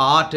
8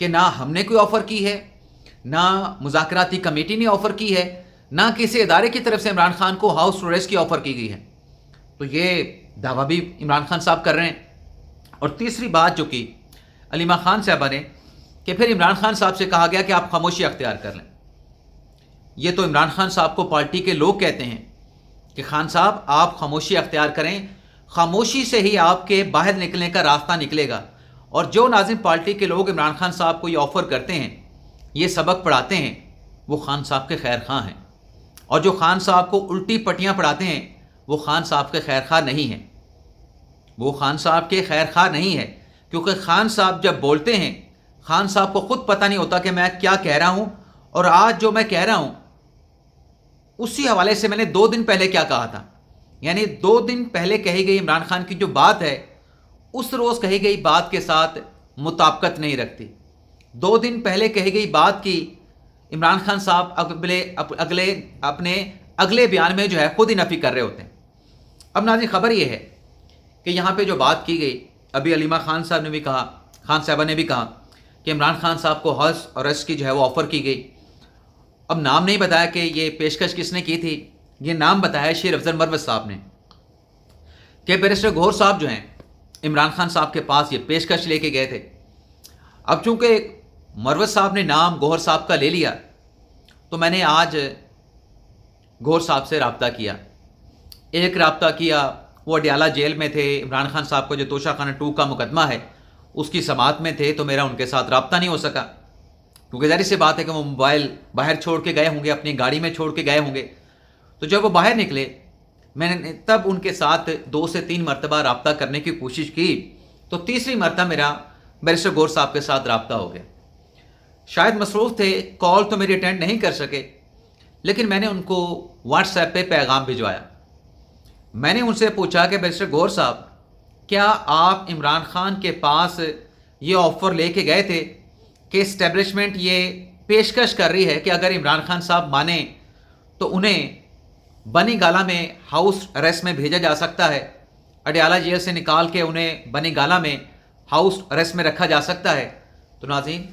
کہ نہ ہم نے کوئی آفر کی ہے، نہ مذاکراتی کمیٹی نے آفر کی ہے، نہ کسی ادارے کی طرف سے عمران خان کو ہاؤس اریسٹ کی آفر کی گئی ہے۔ تو یہ دعویٰ بھی عمران خان صاحب کر رہے ہیں۔ اور تیسری بات جو کی علیمہ خان صاحبہ نے کہ پھر عمران خان صاحب سے کہا گیا کہ آپ خاموشی اختیار کر لیں۔ یہ تو عمران خان صاحب کو پارٹی کے لوگ کہتے ہیں کہ خان صاحب آپ خاموشی اختیار کریں، خاموشی سے ہی آپ کے باہر نکلنے کا راستہ نکلے گا۔ اور جو ناظرین پارٹی کے لوگ عمران خان صاحب کو یہ آفر کرتے ہیں، یہ سبق پڑھاتے ہیں، وہ خان صاحب کے خیر خواہ ہیں، اور جو خان صاحب کو الٹی پٹیاں پڑھاتے ہیں وہ خان صاحب کے خیر خواہ نہیں ہیں، وہ خان صاحب کے خیر خواہ نہیں ہے۔ کیونکہ خان صاحب جب بولتے ہیں، خان صاحب کو خود پتہ نہیں ہوتا کہ میں کیا کہہ رہا ہوں، اور آج جو میں کہہ رہا ہوں اسی حوالے سے میں نے 2 دن پہلے کیا کہا تھا، یعنی 2 دن پہلے کہی گئی عمران خان کی جو بات ہے اس روز کہی گئی بات کے ساتھ مطابقت نہیں رکھتی۔ 2 دن پہلے کہی گئی بات کی عمران خان صاحب اپنے اگلے بیان میں جو ہے خود ہی نفی کر رہے ہوتے ہیں۔ اب ناظرین خبر یہ ہے کہ یہاں پہ جو بات کی گئی، ابھی علیمہ خان صاحب نے بھی کہا، خان صاحبہ نے بھی کہا کہ عمران خان صاحب کو ہاؤس اریسٹ کی جو ہے وہ آفر کی گئی۔ اب نام نہیں بتایا کہ یہ پیشکش کس نے کی تھی، یہ نام بتایا شیر افضل مروت صاحب نے کہ بیرسٹر گوہر صاحب جو ہیں عمران خان صاحب کے پاس یہ پیشکش لے کے گئے تھے۔ اب چونکہ مروت صاحب نے نام گوہر صاحب کا لے لیا تو میں نے آج گوہر صاحب سے رابطہ کیا۔ ایک رابطہ کیا، وہ اڈیالہ جیل میں تھے، عمران خان صاحب کو جو توشہ خانہ 2 کا مقدمہ ہے اس کی سماعت میں تھے، تو میرا ان کے ساتھ رابطہ نہیں ہو سکا، کیونکہ ظاہر سی بات ہے کہ وہ موبائل باہر چھوڑ کے گئے ہوں گے، اپنی گاڑی میں چھوڑ کے گئے ہوں گے۔ تو جب وہ باہر نکلے میں نے تب ان کے ساتھ 2 سے 3 مرتبہ رابطہ کرنے کی کوشش کی، تو تیسری مرتبہ میرا بیرسٹر گوہر صاحب کے ساتھ رابطہ ہو گیا۔ شاید مصروف تھے، کال تو میری اٹینڈ نہیں کر سکے، لیکن میں نے ان کو واٹس ایپ پہ پیغام بھجوایا۔ میں نے ان سے پوچھا کہ بیرسٹر گوہر صاحب، کیا آپ عمران خان کے پاس یہ آفر لے کے گئے تھے کہ اسٹیبلشمنٹ یہ پیشکش کر رہی ہے کہ اگر عمران خان صاحب مانیں تو انہیں بنی گالہ میں ہاؤس اریسٹ میں بھیجا جا سکتا ہے، اڈیالہ جیل سے نکال کے انہیں بنی گالہ میں ہاؤس اریسٹ میں رکھا جا سکتا ہے؟ تو ناظرین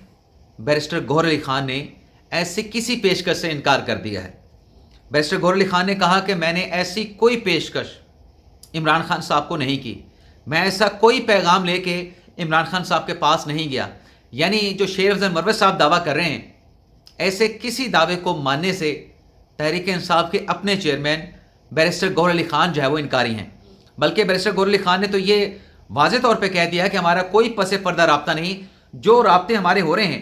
بیرسٹر گوہر علی خان نے ایسی کسی پیشکش سے انکار کر دیا ہے۔ بیرسٹر گوہر علی خان نے کہا کہ میں نے ایسی کوئی پیشکش عمران خان صاحب کو نہیں کی، میں ایسا کوئی پیغام لے کے عمران خان صاحب کے پاس نہیں گیا۔ یعنی جو شیر افضل مروت صاحب دعویٰ کر رہے ہیں، ایسے کسی دعوے کو ماننے سے تحریک انصاف کے اپنے چیئرمین بیرسٹر گوہر علی خان جو ہے وہ انکاری ہیں۔ بلکہ بیرسٹر گوہر علی خان نے تو یہ واضح طور پہ کہہ دیا کہ ہمارا کوئی پس پردہ رابطہ نہیں، جو رابطے ہمارے ہو رہے ہیں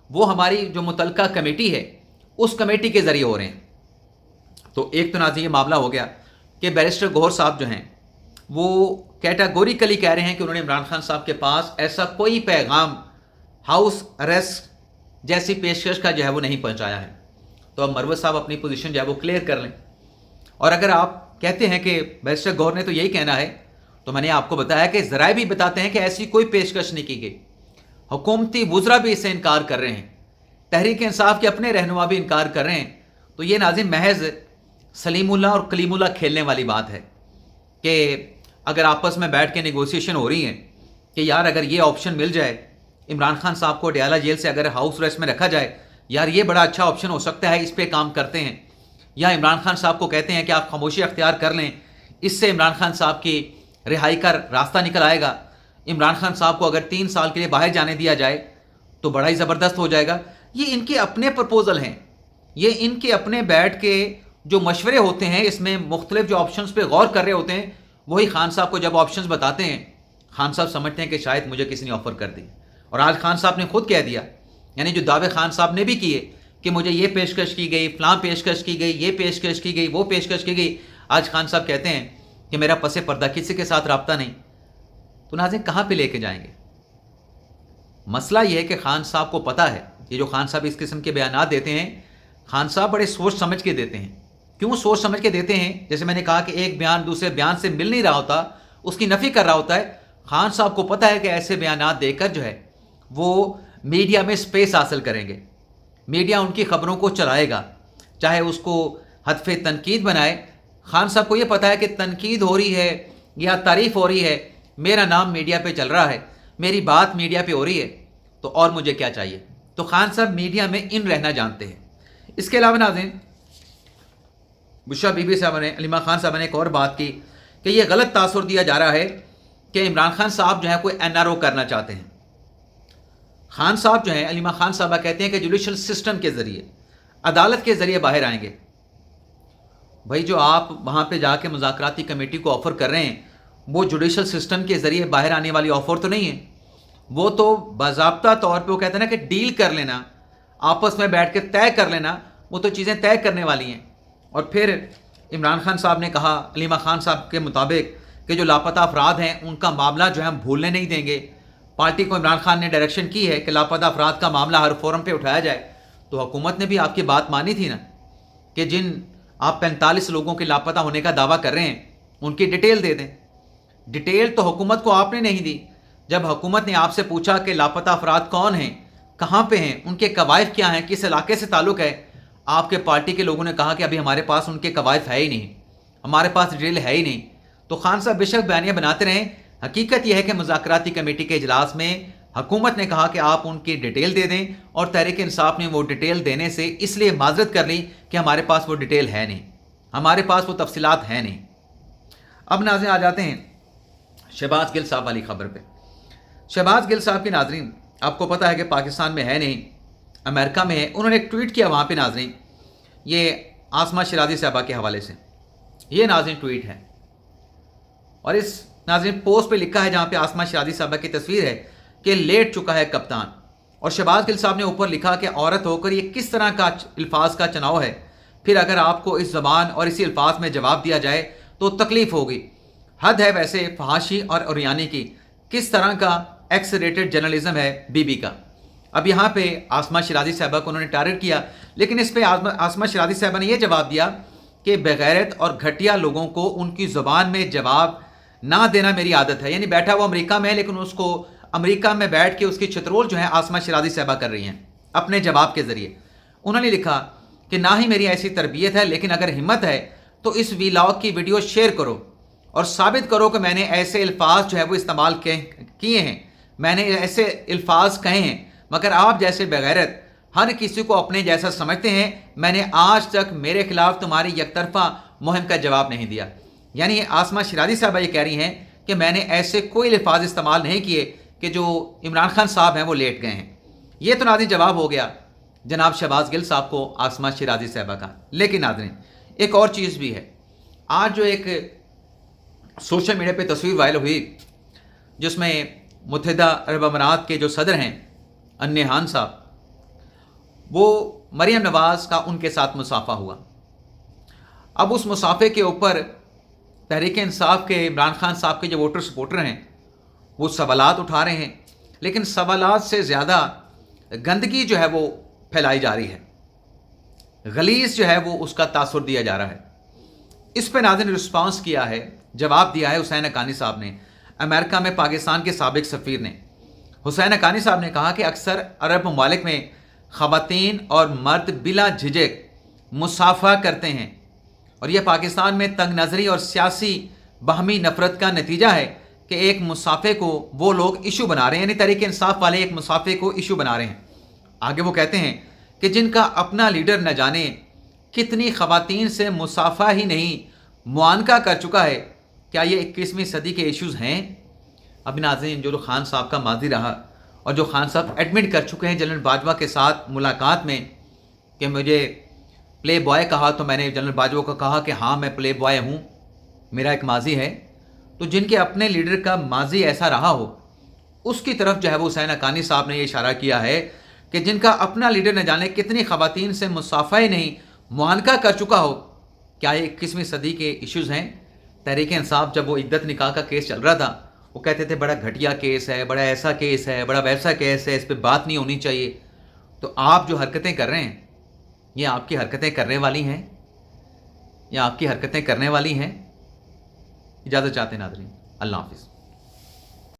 وہ ہماری جو متعلقہ کمیٹی ہے اس کمیٹی کے ذریعے ہو رہے ہیں۔ تو ایک تو ناظرین یہ معاملہ ہو گیا کہ بیرسٹر گوہر صاحب جو ہیں وہ کیٹاگوریکلی کہہ رہے ہیں کہ انہوں نے عمران خان صاحب کے پاس ایسا کوئی پیغام ہاؤس اریسٹ جیسی پیشکش کا جو ہے وہ نہیں پہنچایا ہے۔ تو اب مروت صاحب اپنی پوزیشن جو ہے وہ کلیئر کر لیں، اور اگر آپ کہتے ہیں کہ بیرسٹر گوہر نے تو یہی کہنا ہے، تو میں نے آپ کو بتایا کہ ذرائع بھی بتاتے ہیں کہ ایسی کوئی پیشکش نہیں کی گئی، حکومتی وزراء بھی اس سے انکار کر رہے ہیں، تحریک انصاف کے اپنے رہنما بھی انکار کر رہے ہیں۔ تو یہ ناظرین محض سلیم اللہ اور کلیم اللہ کھیلنے والی بات ہے کہ اگر آپس میں بیٹھ کے نیگوسیشن ہو رہی ہیں کہ یار اگر یہ آپشن مل جائے، عمران خان صاحب کو اڈیالہ جیل سے اگر ہاؤس اریسٹ میں رکھا جائے، یار یہ بڑا اچھا آپشن ہو سکتا ہے، اس پہ کام کرتے ہیں، یا عمران خان صاحب کو کہتے ہیں کہ آپ خاموشی اختیار کر لیں، اس سے عمران خان صاحب کی رہائی کا راستہ نکل آئے گا، عمران خان صاحب کو اگر 3 سال کے لیے باہر جانے دیا جائے تو بڑا ہی زبردست ہو جائے گا۔ یہ ان کے اپنے پرپوزل ہیں، یہ ان کے اپنے بیٹھ کے جو مشورے ہوتے ہیں، اس میں مختلف جو آپشنز پہ غور کر رہے ہوتے ہیں، وہی خان صاحب کو جب آپشنز بتاتے ہیں، خان صاحب سمجھتے ہیں کہ شاید مجھے کسی نے آفر کر دی۔ اور آج خان صاحب نے خود کہہ دیا، یعنی جو دعوے خان صاحب نے بھی کیے کہ مجھے یہ پیشکش کی گئی، فلاں پیشکش کی گئی، یہ پیشکش کی گئی، وہ پیشکش کی گئی، آج خان صاحب کہتے ہیں کہ میرا پس پردہ کسی کے ساتھ رابطہ نہیں۔ تو ناظرین کہاں پہ لے کے جائیں گے؟ مسئلہ یہ ہے کہ خان صاحب کو پتہ ہے، یہ جو خان صاحب اس قسم کے بیانات دیتے ہیں، خان صاحب بڑے سوچ سمجھ کے دیتے ہیں۔ کیوں سوچ سمجھ کے دیتے ہیں؟ جیسے میں نے کہا کہ ایک بیان دوسرے بیان سے مل نہیں رہا ہوتا، اس کی نفی کر رہا ہوتا ہے۔ خان صاحب کو پتہ ہے کہ ایسے بیانات دے کر جو ہے وہ میڈیا میں سپیس حاصل کریں گے، میڈیا ان کی خبروں کو چلائے گا، چاہے اس کو ہدف تنقید بنائے۔ خان صاحب کو یہ پتہ ہے کہ تنقید ہو رہی ہے یا تعریف ہو رہی ہے، میرا نام میڈیا پہ چل رہا ہے، میری بات میڈیا پہ ہو رہی ہے، تو اور مجھے کیا چاہیے. تو خان صاحب میڈیا میں ان رہنا جانتے ہیں. اس کے علاوہ ناظرین بشرا بی بی صاحب نے, علیمہ خان صاحب نے ایک اور بات کی کہ یہ غلط تاثر دیا جا رہا ہے کہ عمران خان صاحب جو ہے کوئی NRO کرنا چاہتے ہیں. خان صاحب جو ہیں, علیمہ خان صاحبہ کہتے ہیں کہ جوڈیشل سسٹم کے ذریعے, عدالت کے ذریعے باہر آئیں گے. بھائی جو آپ وہاں پہ جا کے مذاکراتی کمیٹی کو آفر کر رہے ہیں وہ جوڈیشل سسٹم کے ذریعے باہر آنے والی آفر تو نہیں ہے. وہ تو باضابطہ طور پہ وہ کہتے ہیں نا کہ ڈیل کر لینا, آپس میں بیٹھ کے طے کر لینا, وہ تو چیزیں طے کرنے والی ہیں. اور پھر عمران خان صاحب نے کہا علیمہ خان صاحب کے مطابق کہ جو لاپتہ افراد ہیں ان کا معاملہ جو ہے ہم بھولنے نہیں دیں گے. پارٹی کو عمران خان نے ڈائریکشن کی ہے کہ لاپتہ افراد کا معاملہ ہر فورم پہ اٹھایا جائے. تو حکومت نے بھی آپ کی بات مانی تھی نا کہ جن آپ 45 لوگوں کے لاپتہ ہونے کا دعویٰ کر رہے ہیں ان کی ڈیٹیل دے دیں. ڈیٹیل تو حکومت کو آپ نے نہیں دی. جب حکومت نے آپ سے پوچھا کہ لاپتہ افراد کون ہیں, کہاں پہ ہیں, ان کے قوائف کیا ہیں, کس علاقے سے تعلق ہے, آپ کے پارٹی کے لوگوں نے کہا کہ ابھی ہمارے پاس ان کے قوائف ہے ہی نہیں, ہمارے پاس ڈیٹیل ہے ہی نہیں. تو خان صاحب بے شک بیانیہ بناتے رہیں, حقیقت یہ ہے کہ مذاکراتی کمیٹی کے اجلاس میں حکومت نے کہا کہ آپ ان کی ڈیٹیل دے دیں, اور تحریک انصاف نے وہ ڈیٹیل دینے سے اس لیے معذرت کر لی کہ ہمارے پاس وہ ڈیٹیل ہے نہیں, ہمارے پاس وہ تفصیلات ہیں نہیں. اب ناظرین آ جاتے ہیں شہباز گل صاحب والی خبر پہ. شہباز گل صاحب کی ناظرین آپ کو پتہ ہے کہ پاکستان میں ہے نہیں, امریکہ میں ہے. انہوں نے ایک ٹویٹ کیا وہاں پہ ناظرین, یہ آسمہ شیرازی صاحبہ کے حوالے سے. یہ ناظرین ٹویٹ ہے, اور اس ناظرین پوسٹ پہ لکھا ہے جہاں پہ آسمہ شیرازی صاحبہ کی تصویر ہے کہ لیٹ چکا ہے کپتان. اور شہباز گل صاحب نے اوپر لکھا کہ عورت ہو کر یہ کس طرح کا الفاظ کا چناؤ ہے, پھر اگر آپ کو اس زبان اور اسی الفاظ میں جواب دیا جائے تو تکلیف ہوگی. حد ہے ویسے فحاشی اور اوریانی کی, کس طرح کا ایکس ریٹڈ جرنلزم ہے بی بی کا. اب یہاں پہ آسمہ شیرازی صاحبہ کو انہوں نے ٹارگٹ کیا, لیکن اس پہ آسمہ شیرازی صاحبہ نے یہ جواب دیا کہ بغیرت اور گھٹیا لوگوں کو ان کی زبان میں جواب نہ دینا میری عادت ہے. یعنی بیٹھا وہ امریکہ میں ہے لیکن اس کو امریکہ میں بیٹھ کے اس کی چترول جو ہے آسمہ شیرازی صاحبہ کر رہی ہیں اپنے جواب کے ذریعے. انہوں نے لکھا کہ نہ ہی میری ایسی تربیت ہے, لیکن اگر ہمت ہے تو اس ویلاگ کی ویڈیو شیئر کرو اور ثابت کرو کہ میں نے ایسے الفاظ جو ہے وہ استعمال کیے ہیں, میں نے ایسے الفاظ کہے ہیں, مگر آپ جیسے بغیرت ہر کسی کو اپنے جیسا سمجھتے ہیں. میں نے آج تک میرے خلاف تمہاری یک طرفہ مہم کا جواب نہیں دیا. یعنی آسمہ شیرازی صاحبہ یہ کہہ رہی ہیں کہ میں نے ایسے کوئی الفاظ استعمال نہیں کیے کہ جو عمران خان صاحب ہیں وہ لیٹ گئے ہیں. یہ تو ناظرین جواب ہو گیا جناب شہباز گل صاحب کو آسمہ شیرازی صاحبہ کا. لیکن ناظرین ایک اور چیز بھی ہے. آج جو ایک سوشل میڈیا پہ تصویر وائرل ہوئی جس میں متحدہ عرب امارات کے جو صدر ہیں انیحان صاحب, وہ مریم نواز کا ان کے ساتھ مصافحہ ہوا. اب اس مصافحے کے اوپر تحریک انصاف کے عمران خان صاحب کے جو ووٹر سپورٹر ہیں وہ سوالات اٹھا رہے ہیں, لیکن سوالات سے زیادہ گندگی جو ہے وہ پھیلائی جا رہی ہے, غلیظ جو ہے وہ اس کا تاثر دیا جا رہا ہے. اس پہ ناظرین رسپانس کیا ہے, جواب دیا ہے حسین حقانی صاحب نے, امریکہ میں پاکستان کے سابق سفیر نے. حسین حقانی صاحب نے کہا کہ اکثر عرب ممالک میں خواتین اور مرد بلا جھجک مصافحہ کرتے ہیں, اور یہ پاکستان میں تنگ نظری اور سیاسی باہمی نفرت کا نتیجہ ہے کہ ایک مصافحے کو وہ لوگ ایشو بنا رہے ہیں, یعنی تحریک انصاف والے ایک مصافحے کو ایشو بنا رہے ہیں. آگے وہ کہتے ہیں کہ جن کا اپنا لیڈر نہ جانے کتنی خواتین سے مصافحہ ہی نہیں معانقہ کر چکا ہے, کیا یہ 21ویں صدی کے ایشوز ہیں؟ اب ناظرین جو خان صاحب کا ماضی رہا اور جو خان صاحب ایڈمٹ کر چکے ہیں جنرل باجوہ کے ساتھ ملاقات میں کہ مجھے پلے بوائے کہا, تو میں نے جنرل باجوہ کو کہا کہ ہاں میں پلے بوائے ہوں, میرا ایک ماضی ہے. تو جن کے اپنے لیڈر کا ماضی ایسا رہا ہو اس کی طرف جو ہے وہ حسین حقانی صاحب نے یہ اشارہ کیا ہے کہ جن کا اپنا لیڈر نہ جانے کتنی خواتین سے مصافحہ نہیں معانقہ کر چکا ہو, کیا یہ 21ویں صدی کے ایشوز ہیں؟ تحریک انصاف جب وہ عدت نکاح کا کیس چل رہا تھا وہ کہتے تھے بڑا گھٹیا کیس ہے, بڑا ایسا کیس ہے, بڑا ویسا کیس ہے, اس پہ بات نہیں ہونی چاہیے. تو آپ جو حرکتیں کر رہے ہیں یہ آپ کی حرکتیں کرنے والی ہیں, یا آپ کی حرکتیں کرنے والی ہیں؟ اجازت چاہتے ہیں ناظرین, اللہ حافظ.